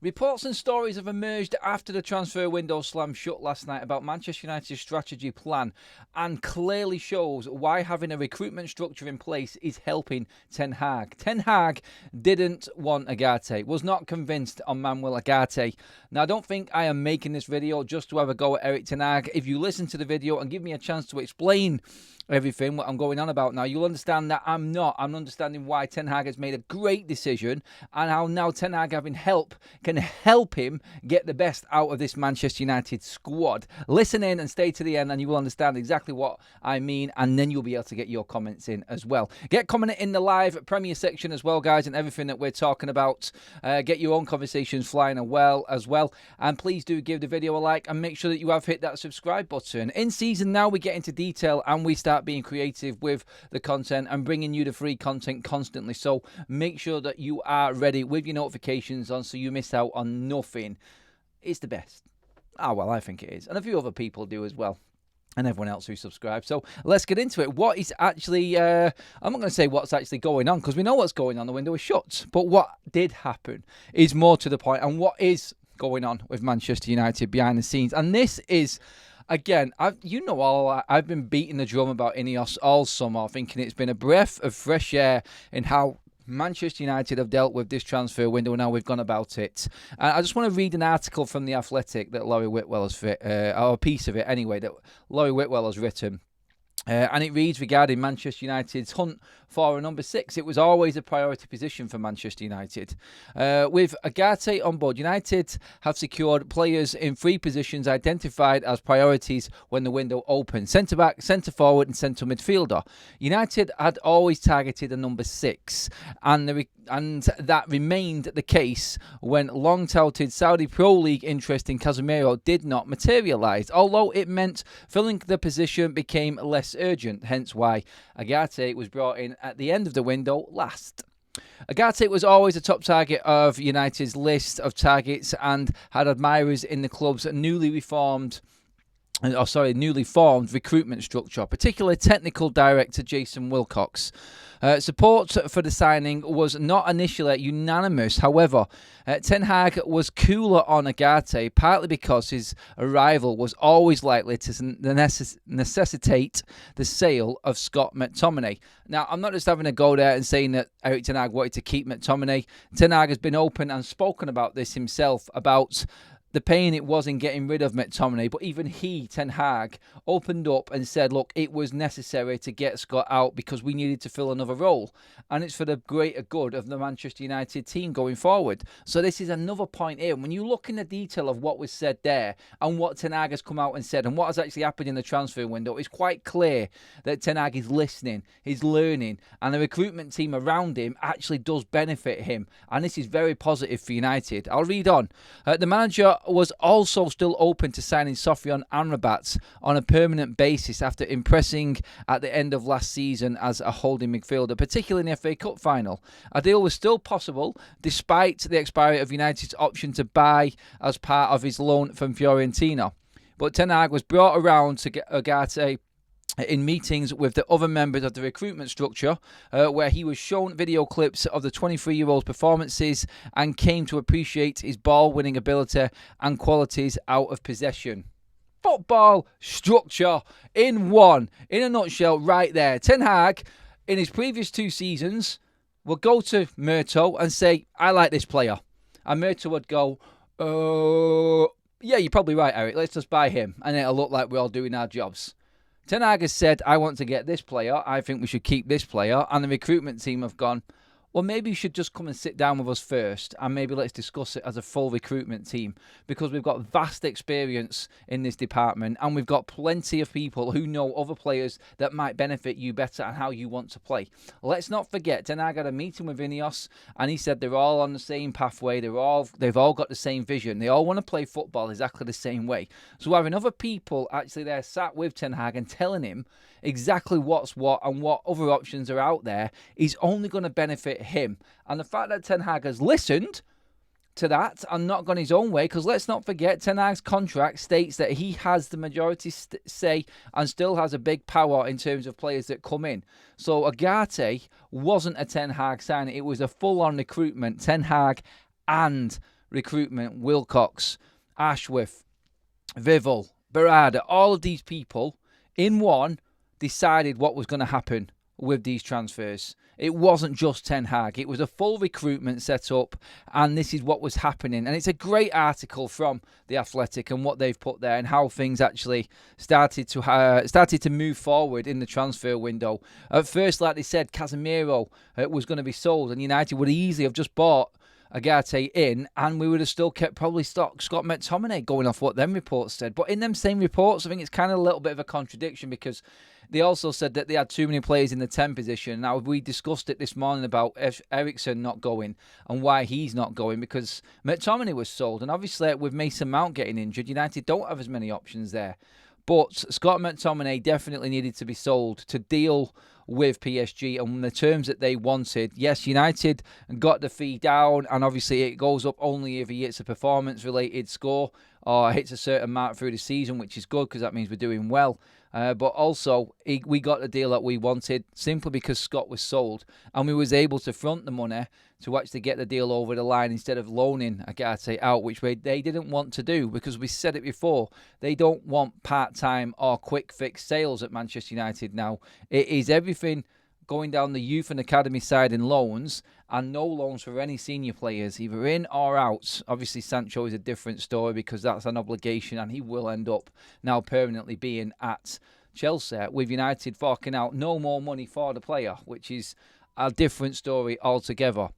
Reports and stories have emerged after the transfer window slammed shut last night about Manchester United's strategy plan, and clearly shows why having a recruitment structure in place is helping Ten Hag. Ten Hag didn't want Ugarte, was not convinced on Manuel Ugarte. Now, I don't think I am making this video just to have a go at Erik Ten Hag. If you listen to the video and give me a chance to explain everything, what I'm going on about now, you'll understand that I'm not. I'm understanding why Ten Hag has made a great decision and how now Ten Hag having help can help him get the best out of this Manchester United squad. Listen in and stay to the end and you will understand exactly what I mean, and then you'll be able to get your comments in as well. Get commenting in the live Premier section as well, guys, and everything that we're talking about. Get your own conversations flying as well. And please do give the video a like and make sure that you have hit that subscribe button. In season now, we get into detail and we start being creative with the content and bringing you the free content constantly. So make sure that you are ready with your notifications on so you miss out on nothing. It's the best. Well, I think it is. And a few other people do as well. And everyone else who subscribes. So let's get into it. What is actually, I'm not going to say what's actually going on because we know what's going on. The window is shut. But what did happen is more to the point, and what is going on with Manchester United behind the scenes. And this is, again, I've been beating the drum about Ineos all summer, thinking it's been a breath of fresh air in how Manchester United have dealt with this transfer window and how we've gone about it. I just want to read an article from The Athletic that Laurie Whitwell has or a piece of it anyway, that Laurie Whitwell has written. And it reads regarding Manchester United's hunt for a number 6. It was always a priority position for Manchester United. With Ugarte on board, United have secured players in 3 positions identified as priorities when the window opened: centre-back, centre-forward and centre midfielder. United had always targeted a number 6, and that remained the case when long-touted Saudi Pro League interest in Casemiro did not materialise, although it meant filling the position became less urgent, hence why Ugarte was brought in at the end of the window last. Ugarte was always a top target of United's list of targets and had admirers in the club's newly formed recruitment structure, particularly technical director Jason Wilcox. Support for the signing was not initially unanimous. However, Ten Hag was cooler on Ugarte, partly because his arrival was always likely to necessitate the sale of Scott McTominay. Now, I'm not just having a go there and saying that Erik Ten Hag wanted to keep McTominay. Ten Hag has been open and spoken about this himself, about the pain it was in getting rid of McTominay, but even he, Ten Hag, opened up and said, look, it was necessary to get Scott out because we needed to fill another role, and it's for the greater good of the Manchester United team going forward. So this is another point here. When you look in the detail of what was said there and what Ten Hag has come out and said and what has actually happened in the transfer window, it's quite clear that Ten Hag is listening, he's learning, and the recruitment team around him actually does benefit him, and this is very positive for United. I'll read on. The manager was also still open to signing Sofyan Amrabat on a permanent basis after impressing at the end of last season as a holding midfielder, particularly in the FA Cup final. A deal was still possible despite the expiry of United's option to buy as part of his loan from Fiorentina. But Ten Hag was brought around to get Ugarte in meetings with the other members of the recruitment structure, where he was shown video clips of the 23-year-old's performances and came to appreciate his ball-winning ability and qualities out of possession. Football structure in a nutshell right there. Ten Hag, in his previous 2 seasons, would go to Murto and say, I like this player. And Murto would go, yeah, you're probably right, Eric, let's just buy him. And it'll look like we're all doing our jobs. Ten Hag has said, I want to get this player, I think we should keep this player, and the recruitment team have gone, well, maybe you should just come and sit down with us first, and maybe let's discuss it as a full recruitment team, because we've got vast experience in this department, and we've got plenty of people who know other players that might benefit you better and how you want to play. Let's not forget, Ten Hag had a meeting with Ineos, and he said they're all on the same pathway, they've all got the same vision, they all want to play football exactly the same way. So having other people actually there sat with Ten Hag and telling him exactly what's what and what other options are out there is only going to benefit him. And the fact that Ten Hag has listened to that and not gone his own way, because let's not forget, Ten Hag's contract states that he has the majority say and still has a big power in terms of players that come in. So Ugarte wasn't a Ten Hag signing, it was a full-on recruitment, Ten Hag and recruitment, Wilcox, Ashworth, Vival, Barada, all of these people in one decided what was going to happen with these transfers. It wasn't just Ten Hag. It was a full recruitment set up, and this is what was happening. And it's a great article from The Athletic and what they've put there and how things actually started to move forward in the transfer window. At first, like they said, Casemiro was going to be sold, and United would easily have just bought Ugarte in, and we would have still kept probably Scott McTominay, going off what them reports said. But in them same reports, I think it's kind of a little bit of a contradiction, because they also said that they had too many players in the 10 position. Now, we discussed it this morning about Eriksen not going and why he's not going, because McTominay was sold. And obviously, with Mason Mount getting injured, United don't have as many options there. But Scott McTominay definitely needed to be sold to deal with PSG and the terms that they wanted. Yes, United got the fee down, and obviously it goes up only if he hits a performance-related score or hits a certain mark through the season, which is good because that means we're doing well. But also, we got the deal that we wanted simply because Scott was sold, and we was able to front the money to actually get the deal over the line instead of loaning Ugarte out, which they didn't want to do, because we said it before, they don't want part-time or quick-fix sales at Manchester United now. It is everything going down the youth and academy side in loans, and no loans for any senior players, either in or out. Obviously, Sancho is a different story because that's an obligation, and he will end up now permanently being at Chelsea, with United forking out no more money for the player, which is a different story altogether.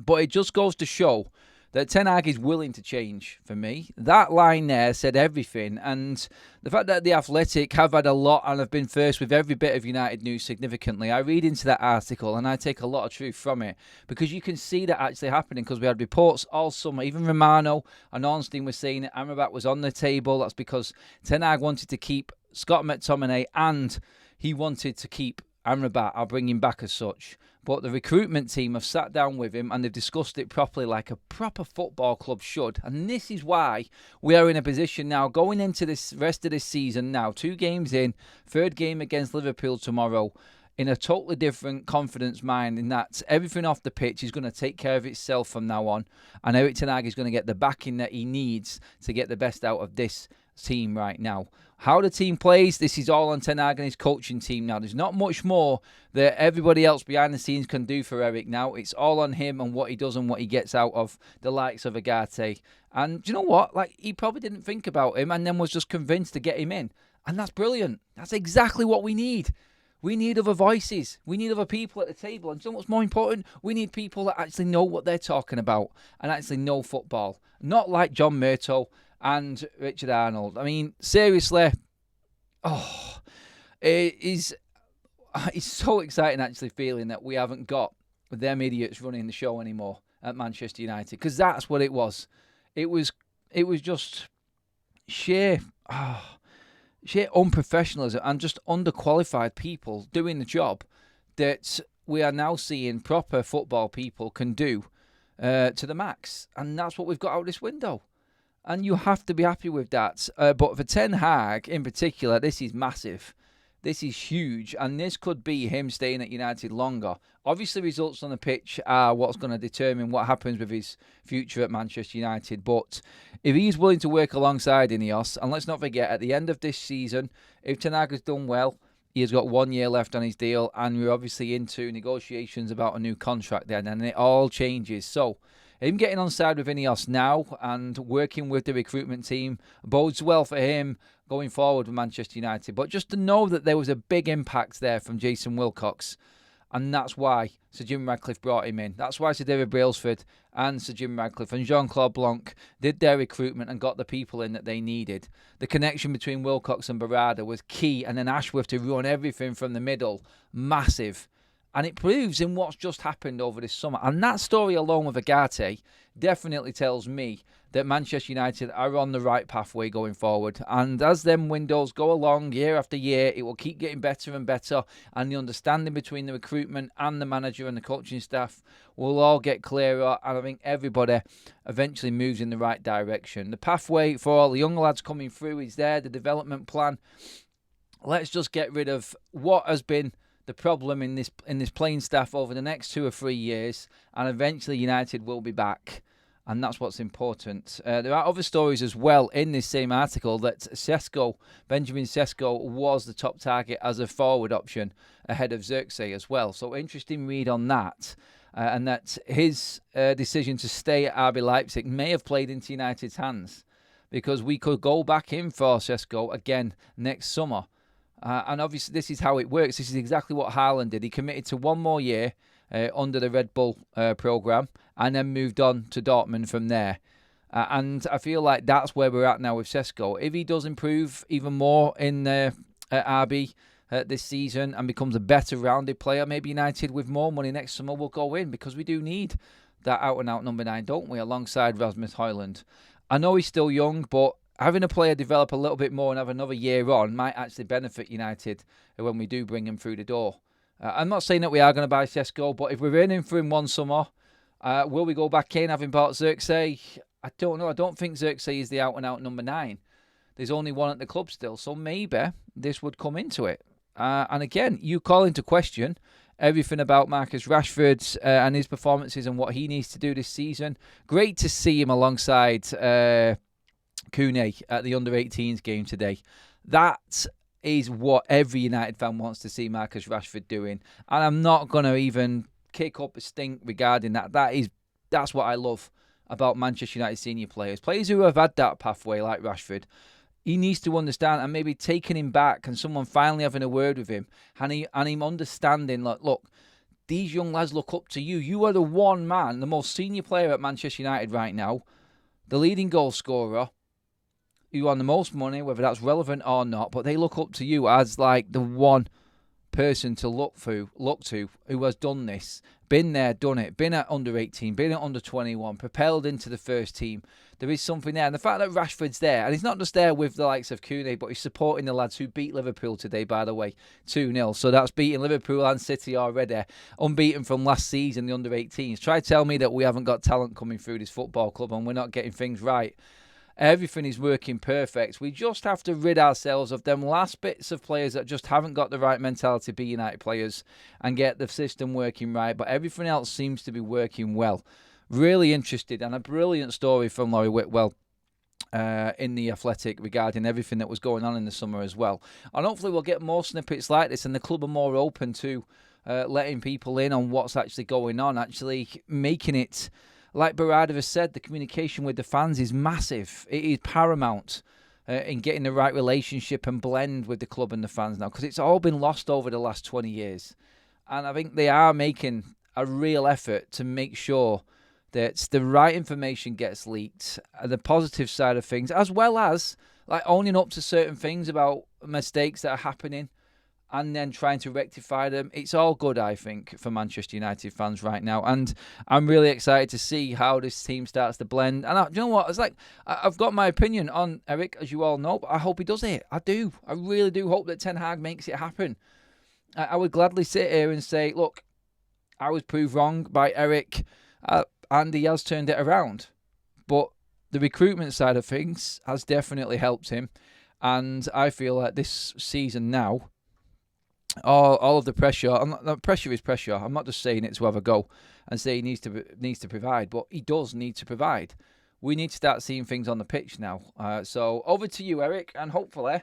But it just goes to show that Ten Hag is willing to change for me. That line there said everything. And the fact that The Athletic have had a lot and have been first with every bit of United news significantly, I read into that article and I take a lot of truth from it, because you can see that actually happening, because we had reports all summer. Even Romano and Ornstein were saying that AMRABAT was on the table. That's because Ten Hag wanted to keep Scott McTominay and he wanted to keep AMRABAT, I'll bring him back as such. But the recruitment team have sat down with him and they've discussed it properly, like a proper football club should. And this is why we are in a position now, going into this rest of this season now, 2 games in, 3rd game against Liverpool tomorrow, in a totally different confidence mind, in that everything off the pitch is going to take care of itself from now on. And Erik ten Hag is going to get the backing that he needs to get the best out of this team right now. How the team plays, this is all on Ten Hag and his coaching team now. There's not much more that everybody else behind the scenes can do for Eric now. It's all on him and what he does and what he gets out of the likes of Ugarte. And do you know what? Like, he probably didn't think about him and then was just convinced to get him in. And that's brilliant. That's exactly what we need. We need other voices. We need other people at the table. And do you know what's more important? We need people that actually know what they're talking about and actually know football. Not like John Murtough and Richard Arnold. I mean, seriously, it's so exciting actually feeling that we haven't got them idiots running the show anymore at Manchester United, because that's what it was. It was just sheer unprofessionalism and just underqualified people doing the job that we are now seeing proper football people can do to the max, and that's what we've got out this window. And you have to be happy with that. But for Ten Hag in particular, this is massive. This is huge. And this could be him staying at United longer. Obviously, results on the pitch are what's going to determine what happens with his future at Manchester United. But if he's willing to work alongside Ineos, and let's not forget, at the end of this season, if Ten Hag has done well, he has got 1 year left on his deal. And we're obviously into negotiations about a new contract then. And it all changes. So him getting on side with Ineos now and working with the recruitment team bodes well for him going forward with Manchester United. But just to know that there was a big impact there from Jason Wilcox, and that's why Sir Jim Radcliffe brought him in. That's why Sir David Brailsford and Sir Jim Radcliffe and Jean-Claude Blanc did their recruitment and got the people in that they needed. The connection between Wilcox and Barada was key, and then Ashworth to run everything from the middle, massive. And it proves in what's just happened over this summer. And that story alone with Ugarte definitely tells me that Manchester United are on the right pathway going forward. And as them windows go along year after year, it will keep getting better and better. And the understanding between the recruitment and the manager and the coaching staff will all get clearer. And I think everybody eventually moves in the right direction. The pathway for all the young lads coming through is there, the development plan. Let's just get rid of what has been the problem in this playing staff over the next 2 or 3 years, and eventually United will be back. And that's what's important. There are other stories as well in this same article that Sesko, Benjamin Sesko, was the top target as a forward option ahead of Xerxes as well. So interesting read on that. And that his decision to stay at RB Leipzig may have played into United's hands, because we could go back in for Sesko again next summer. And obviously this is how it works. This is exactly what Haaland did. He committed to one more year under the Red Bull programme, and then moved on to Dortmund from there. And I feel like that's where we're at now with Sesko. If he does improve even more in RB this season and becomes a better rounded player, maybe United with more money next summer will go in, because we do need that out-and-out number 9, don't we, alongside Rasmus Højlund. I know he's still young, but having a player develop a little bit more and have another year on might actually benefit United when we do bring him through the door. I'm not saying that we are going to buy Sesko, but if we're in for him one summer, will we go back in having bought Xerxes? I don't know. I don't think Xerxes is the out-and-out number 9. There's only one at the club still, so maybe this would come into it. And again, you call into question everything about Marcus Rashford and his performances and what he needs to do this season. Great to see him alongside Kune at the under-18s game today. That is what every United fan wants to see Marcus Rashford doing. And I'm not going to even kick up a stink regarding that. That's what I love about Manchester United senior players. Players who have had that pathway like Rashford. He needs to understand, and maybe taking him back and someone finally having a word with him and him understanding, like, look, these young lads look up to you. You are the one man, the most senior player at Manchester United right now, the leading goal scorer, you on the most money, whether that's relevant or not, but they look up to you as like the one person to look to who has done this, been there, done it, been at under 18, been at under 21, propelled into the first team. There is something there, and the fact that Rashford's there, and he's not just there with the likes of Kune, but he's supporting the lads who beat Liverpool today, by the way, 2-0. So that's beating Liverpool and City already, unbeaten from last season, the under 18s. Try to tell me that we haven't got talent coming through this football club and we're not getting things right. Everything is working perfect. We just have to rid ourselves of them last bits of players that just haven't got the right mentality to be United players and get the system working right. But everything else seems to be working well. Really interested, and a brilliant story from Laurie Whitwell in The Athletic regarding everything that was going on in the summer as well. And hopefully we'll get more snippets like this, and the club are more open to letting people in on what's actually going on, actually making it. Like Barada has said, the communication with the fans is massive. It is paramount in getting the right relationship and blend with the club and the fans now, because it's all been lost over the last 20 years. And I think they are making a real effort to make sure that the right information gets leaked, the positive side of things, as well as like owning up to certain things about mistakes that are happening and then trying to rectify them. It's all good, I think, for Manchester United fans right now. And I'm really excited to see how this team starts to blend. And you know what? It's like, I've got my opinion on Eric, as you all know, but I hope he does it. I do. I really do hope that Ten Hag makes it happen. I would gladly sit here and say, look, I was proved wrong by Eric, and he has turned it around. But the recruitment side of things has definitely helped him. And I feel like this season now, all of the pressure, pressure is pressure. I'm not just saying it to have a go and say he needs to provide, but he does need to provide. We need to start seeing things on the pitch now. So over to you, Eric, and hopefully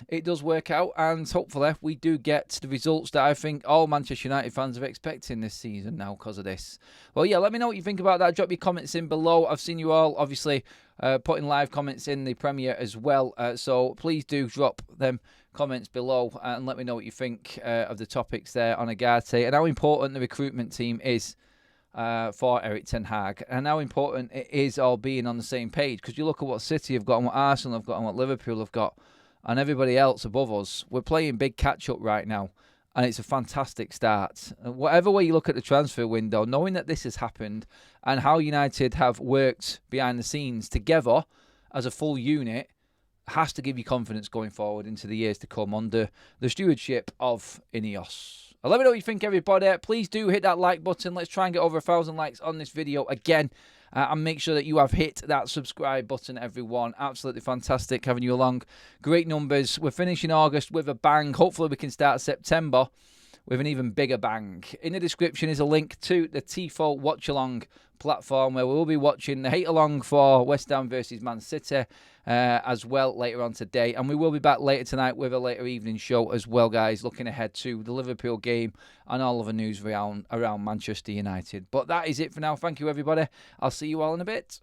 it does work out, and hopefully we do get the results that I think all Manchester United fans are expecting this season now because of this. Well, yeah, let me know what you think about that. Drop your comments in below. I've seen you all, obviously, putting live comments in the Premier as well. So please do drop them comments below and let me know what you think of the topics there on Ugarte and how important the recruitment team is for Erik Ten Hag, and how important it is all being on the same page, because you look at what City have got and what Arsenal have got and what Liverpool have got and everybody else above us. We're playing big catch-up right now, and it's a fantastic start. Whatever way you look at the transfer window, knowing that this has happened and how United have worked behind the scenes together as a full unit has to give you confidence going forward into the years to come under the stewardship of Ineos. Let me know what you think, everybody. Please do hit that like button. Let's try and get over 1,000 likes on this video again. And make sure that you have hit that subscribe button, everyone. Absolutely fantastic having you along. Great numbers. We're finishing August with a bang. Hopefully we can start September with an even bigger bang. In the description is a link to the Tifo Watch Along platform where we will be watching the hate along for West Ham versus Man City as well later on today, and we will be back later tonight with a later evening show as well, guys, looking ahead to the Liverpool game and all of the news around Manchester United. But that is it for now. Thank you, everybody. I'll see you all in a bit.